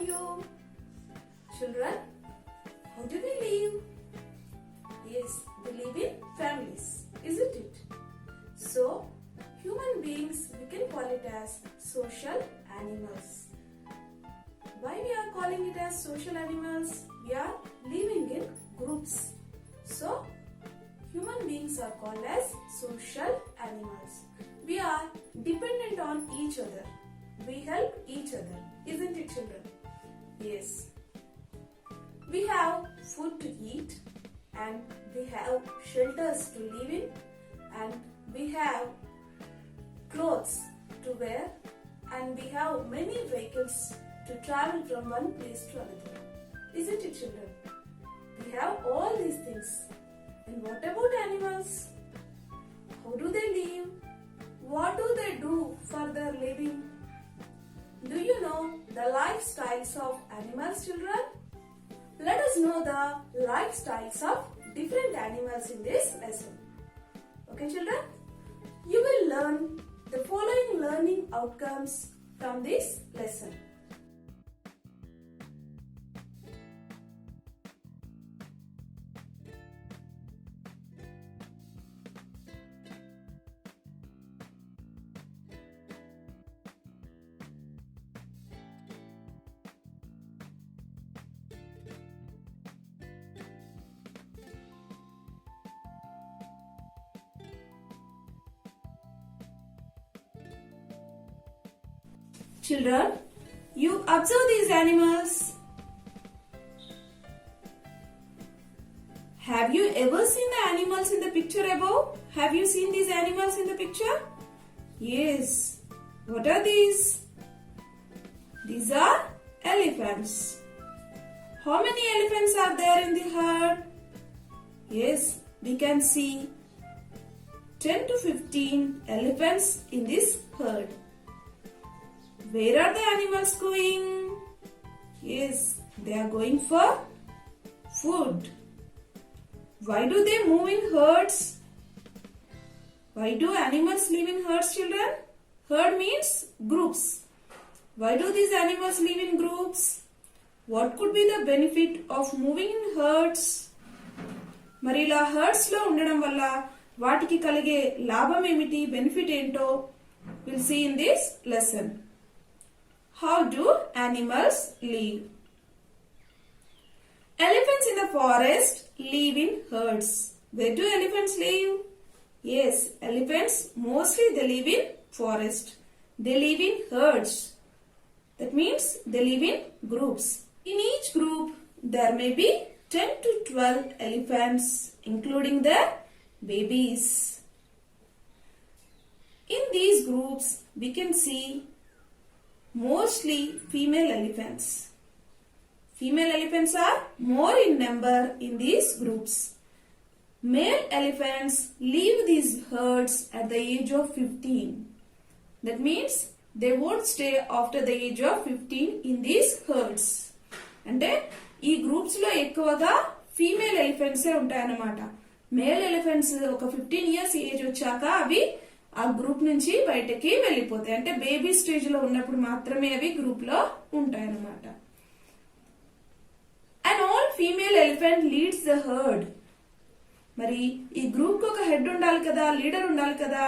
you? Children, how do we live? Yes, we live in families, isn't it? So, human beings, we can call it as social animals. Why we are calling it as social animals? We are living in groups. So, human beings are called as social animals. We are dependent on each other. We help each other, isn't it, children? Yes. We have food to eat, and we have shelters to live in, and we have clothes to wear, and we have many vehicles to travel from one place to another. Isn't it, children? We have all these things. And what about animals? How do they live? What do they do for their living? Do you know the lifestyles of animals, children? Let us know the lifestyles of different animals in this lesson. Okay, children? You will learn the following learning outcomes from this lesson. Children, you observe these animals. Have you ever seen the animals in the picture above? Have you seen these animals in the picture? Yes. What are these? These are elephants. How many elephants are there in the herd? Yes, we can see 10 to 15 elephants in this herd. Where are the animals going? Yes, they are going for food. Why do they move in herds? Why do animals live in herds, children? Herd means groups. Why do these animals live in groups? What could be the benefit of moving in herds? మరి ఇలా herds లో ఉండడం వల్ల వాటికి కలిగే లాభం ఏమిటి, benefit ఏంటో we'll see in this lesson. How do animals live? Elephants in the forest live in herds. Where do elephants live? Yes, elephants mostly they live in forest. They live in herds. That means they live in groups. In each group there may be 10 to 12 elephants, including their babies. In these groups we can see mostly female elephants. Female elephants are more in number in these groups. Male elephants leave these herds at the age of 15. That means they won't stay after the age of 15 in these herds. అంటే ఈ groups లో ఎక్కువగా female elephants ఉంటాయన్నమాట. Male elephants ఒక 15 years age వచ్చాక అవి ఆ group నుంచి బయటకి వెళ్ళిపోతాయి. అంటే బేబీ స్టేజ్ లో ఉన్నప్పుడు మాత్రమే అవి గ్రూప్ లో ఉంటాయన్నమాట. And all female elephant leads the heard. మరి ఈ గ్రూప్ కు ఒక హెడ్ ఉండాలి కదా, లీడర్ ఉండాలి కదా.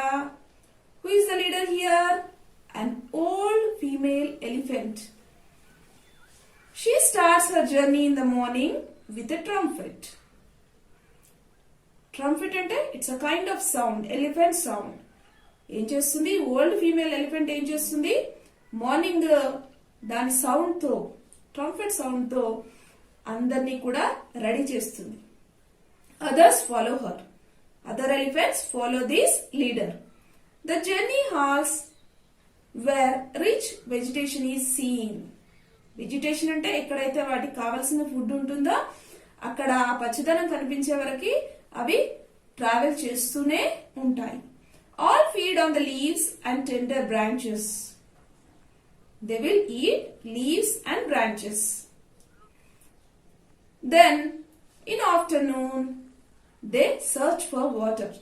Who is the leader here? An old female elephant. She starts her journey in the morning with a trumpet. Trumpet అంటే it's a kind of sound, elephant sound. ఏం చేస్తుంది ఓల్డ్ ఫీమేల్ ఎలిఫెంట్? ఏం చేస్తుంది morning దాని sound తో, trumpet sound తో అందరినీ కూడా రెడీ చేస్తుంది. Others follow her. Other elephants follow this leader. The journey halts where rich vegetation is seen. Vegetation అంటే ఎక్కడైతే వాటికి కావాల్సిన ఫుడ్ ఉంటుందో అక్కడ ఆ పచ్చదనం కనిపించే వరకు అవి ట్రావెల్ చేస్తూనే ఉంటాయి. All feed on the leaves and tender branches. They will eat leaves and branches. Then in afternoon they search for water.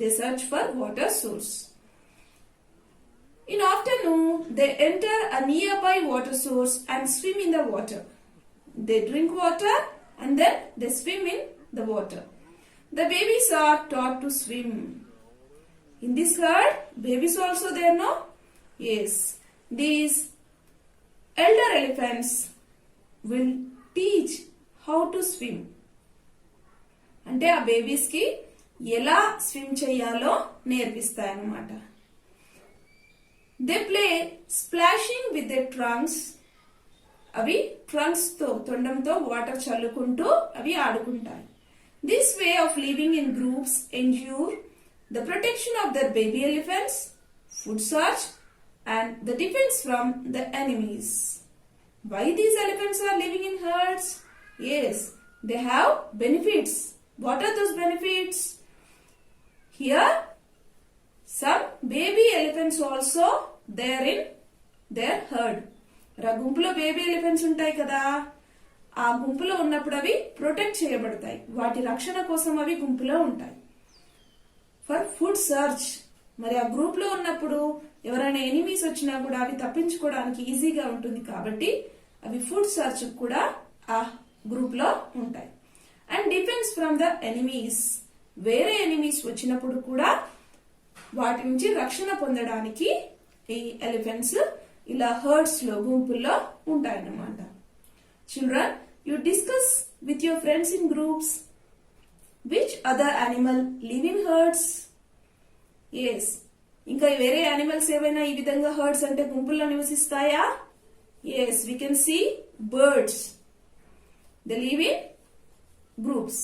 They search for water source. In afternoon, they enter a nearby water source and swim in the water. They drink water and then they swim in the water. The babies are taught to swim. In this herd, babies also there, no? Yes. These elder elephants will teach how to swim. అంటే ఆ babies కి ఎలా swim చేయాలో నేర్పిస్తాయి అన్నమాట. They play splashing with the trunks. అవి trunks తో తొండంతో water చల్లుకుంటూ అవి ఆడుకుంటాయి. This way of living in groups ensure the protection of their baby elephants, food search, and the defense from the enemies. Why these elephants are living in herds? Yes, they have benefits. What are those benefits? Here, some baby elephants also there in their herd. గుంపులో baby elephants ఉంటాయి కదా, ఆ గుంపులో ఉన్నప్పుడు అవి protect చేయబడతాయి. వాటి రక్షణ కోసం అవి గుంపులో ఉంటాయి. ఫర్ ఫుడ్ సర్చ్, మరి ఆ గ్రూప్ లో ఉన్నప్పుడు ఎవరైనా ఎనిమీస్ వచ్చినా కూడా అవి తప్పించుకోవడానికి ఈజీగా ఉంటుంది కాబట్టి అవి ఫుడ్ సర్చ్ కూడా ఆ గ్రూప్ లో ఉంటాయి. And defence from the enemies, వేరే ఎనిమీస్ వచ్చినప్పుడు కూడా వాటి నుంచి రక్షణ పొందడానికి ఈ ఎలిఫెంట్స్ ఇలా హర్డ్స్ లో గుంపుల్లో ఉంటాయన్నమాట. Children, you discuss with your friends in groups. Which other animal live in herds? Yes. ఇంకా వేరే యానిమల్స్ ఏవైనా ఈ విధంగా హర్డ్స్ అంటే గుంపుల్లో నివసిస్తాయా? Yes, we can see birds. They live in groups.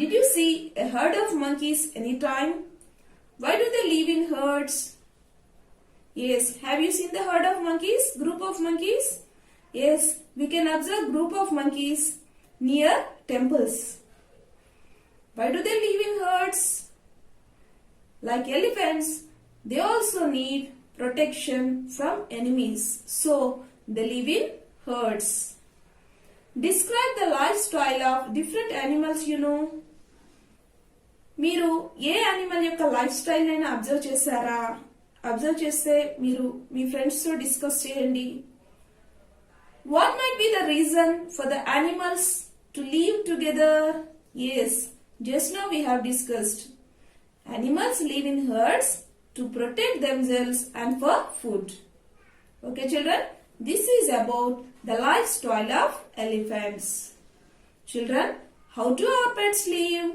Did you see a herd of monkeys anytime? Why do they live in herds? Yes, have you seen the herd of monkeys? Group of monkeys? Yes, we can observe group of monkeys near temples. Why do they live in herds? Like elephants, they also need protection from enemies. So, they live in herds. Describe the lifestyle of different animals you know. మీరు ఏ animal యొక్క life style అయినా observe చేశారా? Observe చేస్తే మీరు మీ friends తో discuss చేయండి. What might be the reason for the animals to live together? Yes, just now we have discussed. Animals live in herds to protect themselves and for food. Okay children, this is about the lifestyle of elephants. Children, how do our pets live?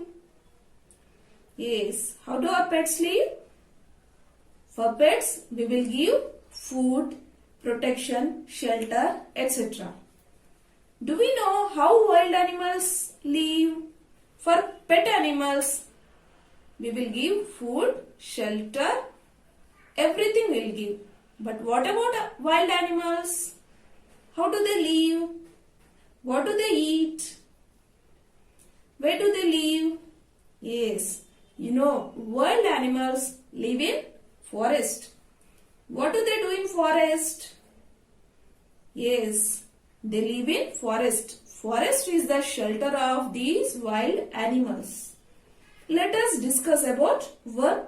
Yes, how do our pets live? For pets, we will give food, protection, shelter, etc. Do we know how wild animals live? For pet animals, we will give food, shelter, everything we will give. But what about wild animals? How do they live? What do they eat? Where do they live? Yes, you know, wild animals live in forest. What do they do in forest? Yes, they live in forest. Forest is the shelter of these wild animals. Let us discuss about one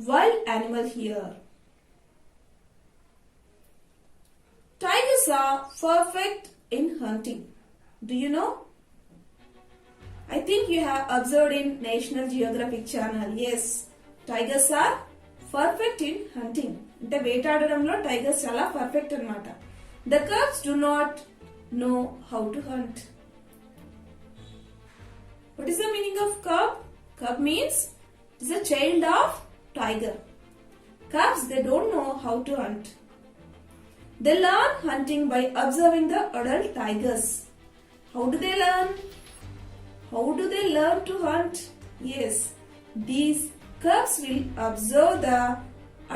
wild animal here. Tigers are perfect in hunting. Do you know? I think you have observed in National Geographic Channel. Yes, tigers are perfect in hunting. అంటే వేటాడడంలో tigers చాలా perfect అన్నమాట. The cubs do not know how to hunt. What is the meaning of cub? Cub means it is a child of tiger. Cubs, they don't know how to hunt. They learn hunting by observing the adult tigers. How do they learn? How do they learn to hunt? Yes, these cubs will observe the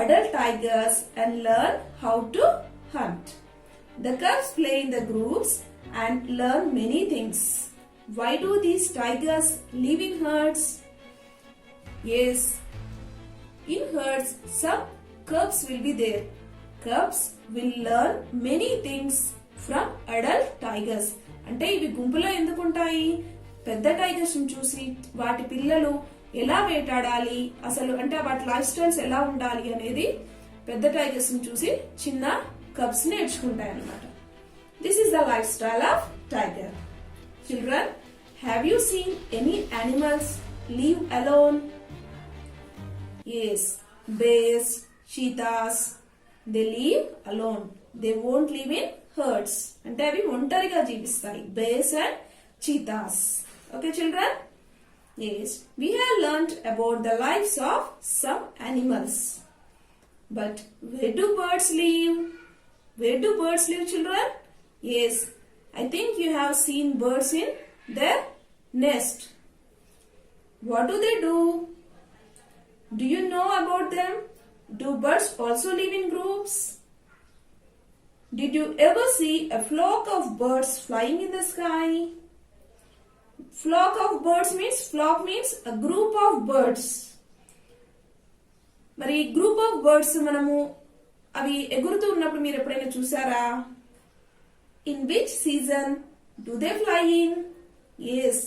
adult tigers and learn how to hunt. The cubs play in the groups and learn many things. Why do these tigers live in herds? Yes, in herds some cubs will be there. Cubs will learn many things from adult tigers. అంటే ఇవి గుంపులో ఎందుకు ఉంటాయి? పెద్ద tigers ని చూసి వాటి పిల్లలు ఎలా వేటాడాలి, అసలు అంటే వాటి లైఫ్ స్టైల్స్ ఎలా ఉండాలి అనేది పెద్ద టైగర్స్ ని చూసి చిన్న cubs నేర్చుకుంటాయి అన్నమాట. This is the lifestyle of tiger. Children, have you seen any animals live alone? Yes, bears, cheetahs, they live alone. They won't live in herds. అంటే అవి ఒంటరిగా జీవిస్తాయి. Bears and cheetahs. Okay, children? Yes, we have learnt about the lives of some animals. But where do birds live? Where do birds live, children? Yes, I think you have seen birds in their nest. What do they do? Do you know about them? Do birds also live in groups? Did you ever see a flock of birds flying in the sky? Flock of birds means a group of birds. మరి group of birds మనము అవి ఎగురుతూ ఉన్నప్పుడు మీరు ఎప్పుడైనా చూసారా? In which season do they fly in? Yes,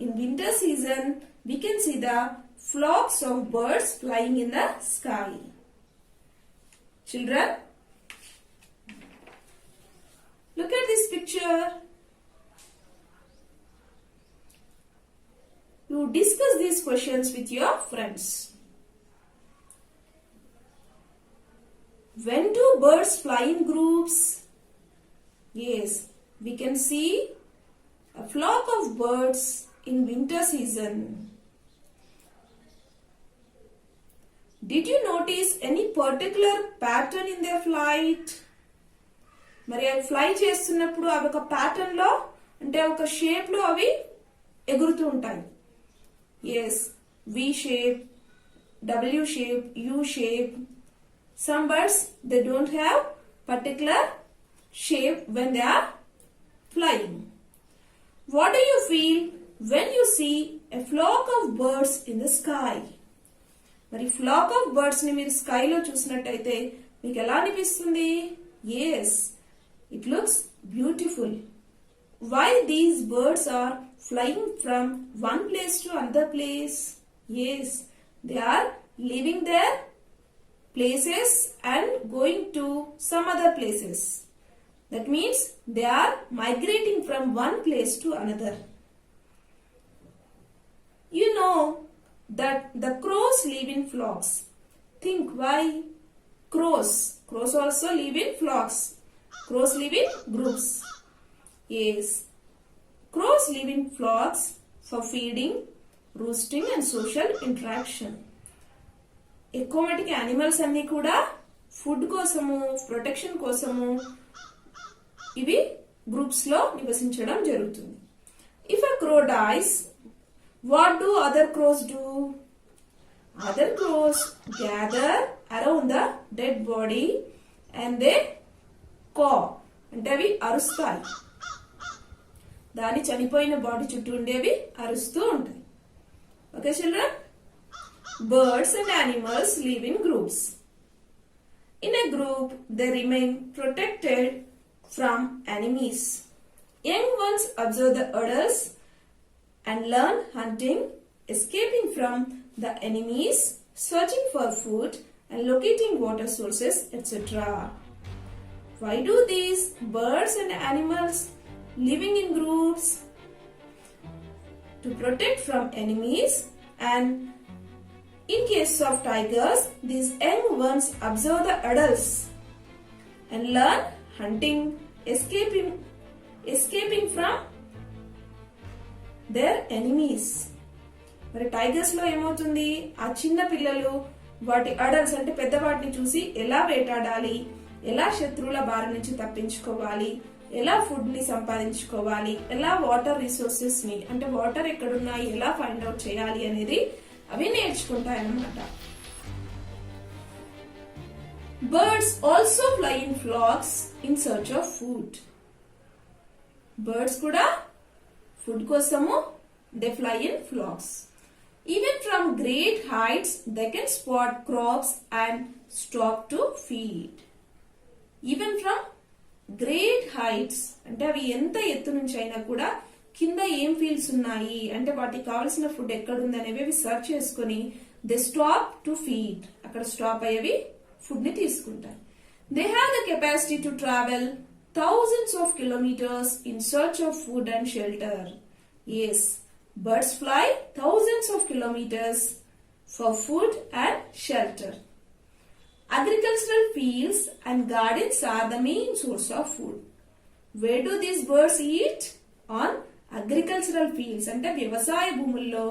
in winter season we can see the flocks of birds flying in the sky. Children, look at this picture. You discuss these questions with your friends. When do birds fly in groups? Yes, we can see a flock of birds in winter season. Did you notice any particular pattern in their flight? మరి అవి fly చేస్తున్నప్పుడు అవి ఒక pattern లో అంటే ఒక shape లో అవి ఎగురుతూ ఉంటాయి. S, V shape, W shape, U shape. Some birds, they don't have particular shape when they are flying. What do you feel when you see a flock of birds in the sky? మరి flock of birds ని మీరు sky లో చూసినట్టయితే మీకు ఎలా అనిపిస్తుంది? Yes, it looks beautiful. Why these birds are flying from one place to another place? Yes, they are leaving their places and going to some other places. That means they are migrating from one place to another. You know that the crows live in flocks. Think why? Crows also live in flocks. Crows live in groups. Yes, crows live in flocks for feeding, roosting and social interaction. ఎక్కువ మటుకి animals అన్ని కూడా food కోసము, protection కోసము ఇవి groups లో నివసించడం జరుగుతుంది. If a crow dies, what do other crows do? Other crows gather around the dead body and they caw, అంటే అవి అరుస్తాయి. దాని చనిపోయిన బాడీ చుట్టూ ఉండేవి అరుస్తూ ఉంటాయి. Okay children? Birds and animals live in groups. In a group, they remain protected from enemies. Young ones observe the adults and learn hunting, escaping from the enemies, searching for food, and locating water sources, etc. Why do these birds and animals living in groups? To protect from enemies, and in case of tigers, these young ones observe the adults and learn hunting, escaping from their enemies. మరి tigers లో ఏమవుతుంది? ఆ చిన్న పిల్లలు వాటి adults అంటే పెద్దవాటిని చూసి ఎలా వేటాడాలి, ఎలా శత్రువుల బారి నుంచి తప్పించుకోవాలి, ఎలా ఫుడ్ ని సంపాదించుకోవాలి, ఎలా వాటర్ రిసోర్సెస్ ని అంటే వాటర్ ఎక్కడున్నాయి ఎలా ఫైండ్ అవుట్ చేయాలి అనేది అవి నేర్చుకుంటాయన్నమాట. Birds also fly in flocks in search of food. Birds kuda food kosamu they fly in flocks. Even from great heights they can spot crops and stop to feed. Even from great heights అంటే అవి ఎంత ఎత్తు నుంచి అయినా కూడా కింద ఏం fields ఉన్నాయి అంటే వాటికి కావాల్సిన ఫుడ్ ఎక్కడుంది అనేవి సర్చ్ చేసుకుని దే స్టాప్ టు ఫీడ్, అక్కడ స్టాప్ అయ్యేవి ఫుడ్ ని తీసుకుంటాయి. They have the capacity to travel thousands of kilometers in search of food and shelter. Yes, birds fly thousands of kilometers for food and shelter. Agricultural fields and gardens are the main source of food. Where do these birds eat? On agricultural fields అంటే వ్యవసాయ భూముల్లో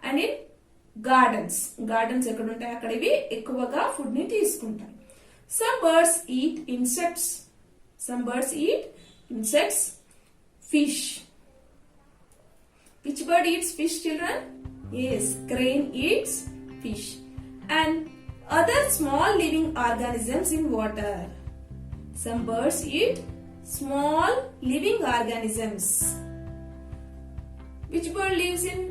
and in gardens. Gardens ఎక్కడ ఉంటాయి అక్కడ ఇవి ఎక్కువగా food ని తీసుకుంటాయి. Some birds eat insects. Some birds eat insects, fish. Which bird eats fish, children? Yes, crane eats fish. And other small living organisms in water. Some birds eat small living organisms. Which bird lives in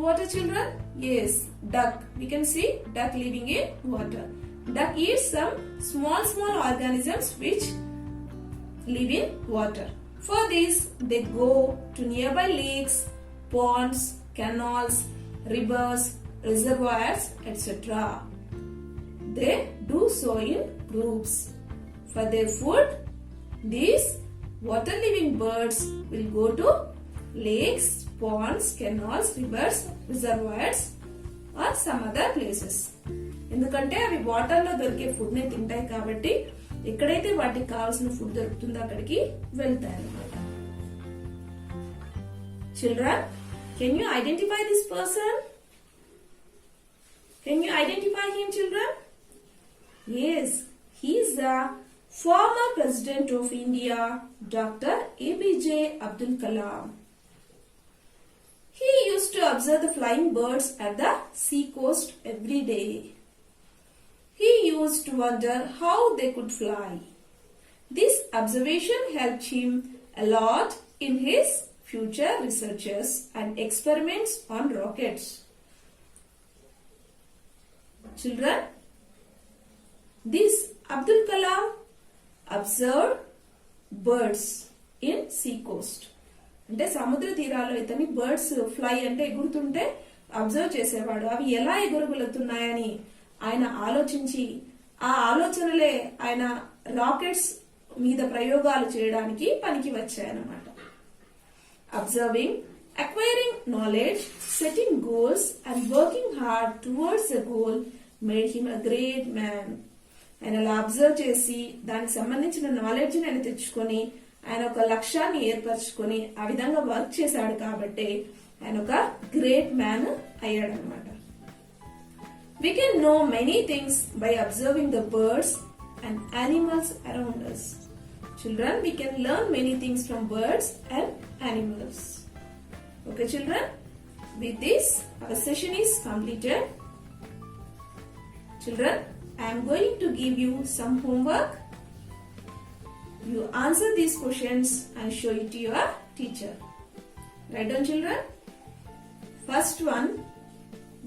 water, children? Yes, duck. We can see duck living in water. Duck eats some small organisms which live in water. For this, they go to nearby lakes, ponds, canals, rivers, reservoirs, etc. They do so in groups. For their food, these water-living birds will go to lakes, ponds, canals, rivers, reservoirs or some other places. ఎందుకంటే అవి water లో దొరికే food ని తింటాయి కాబట్టి ఎక్కడైతే వాటికి కావాల్సిన ఫుడ్ దొరుకుతుందో అక్కడికి వెళ్తాయి అన్నమాట. Children, can you identify this person? Can you identify him, children? Yes, he is the former president of India, Dr. APJ Abdul Kalam. He used to observe the flying birds at the sea coast every day. He used to wonder how they could fly. This observation helped him a lot in his future researches and experiments on rockets. Children, this Abdul Kalam observed birds in sea coast. అంటే సముద్ర తీరాల్లో ఇతని birds fly అంటే ఎగురుతుంటే observe చేసేవాడు. అవి ఎలా ఎగురుగలుగుతున్నాయని ఆయన ఆలోచించి ఆ ఆలోచనలే ఆయన రాకెట్స్ మీద ప్రయోగాలు చేయడానికి పనికి వచ్చాయన్నమాట. Observing, acquiring knowledge, setting goals and working hard towards the goal made him a great man. ఆయన అలా అబ్జర్వ్ చేసి దానికి సంబంధించిన నాలెడ్జ్ ని ఆయన తెచ్చుకొని ఆయన ఒక లక్ష్యాన్ని ఏర్పరచుకొని ఆ విధంగా వర్క్ చేశాడు కాబట్టి ఆయన ఒక గ్రేట్ మ్యాన్ అయ్యాడనమాట. We can know many things by observing the birds and animals around us. Children, we can learn many things from birds and animals. Okay, children? With this, our session is completed. Children, I am going to give you some homework. You answer these questions and show it to your teacher. Right on, children? First one,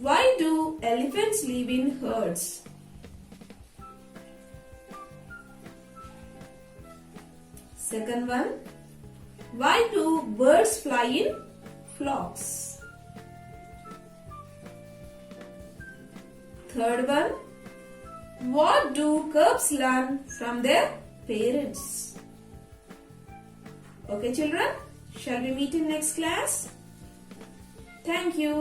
why do elephants live in herds? Second one, why do birds fly in flocks? Third one, what do cubs learn from their parents? Okay, children, shall we meet in next class? Thank you.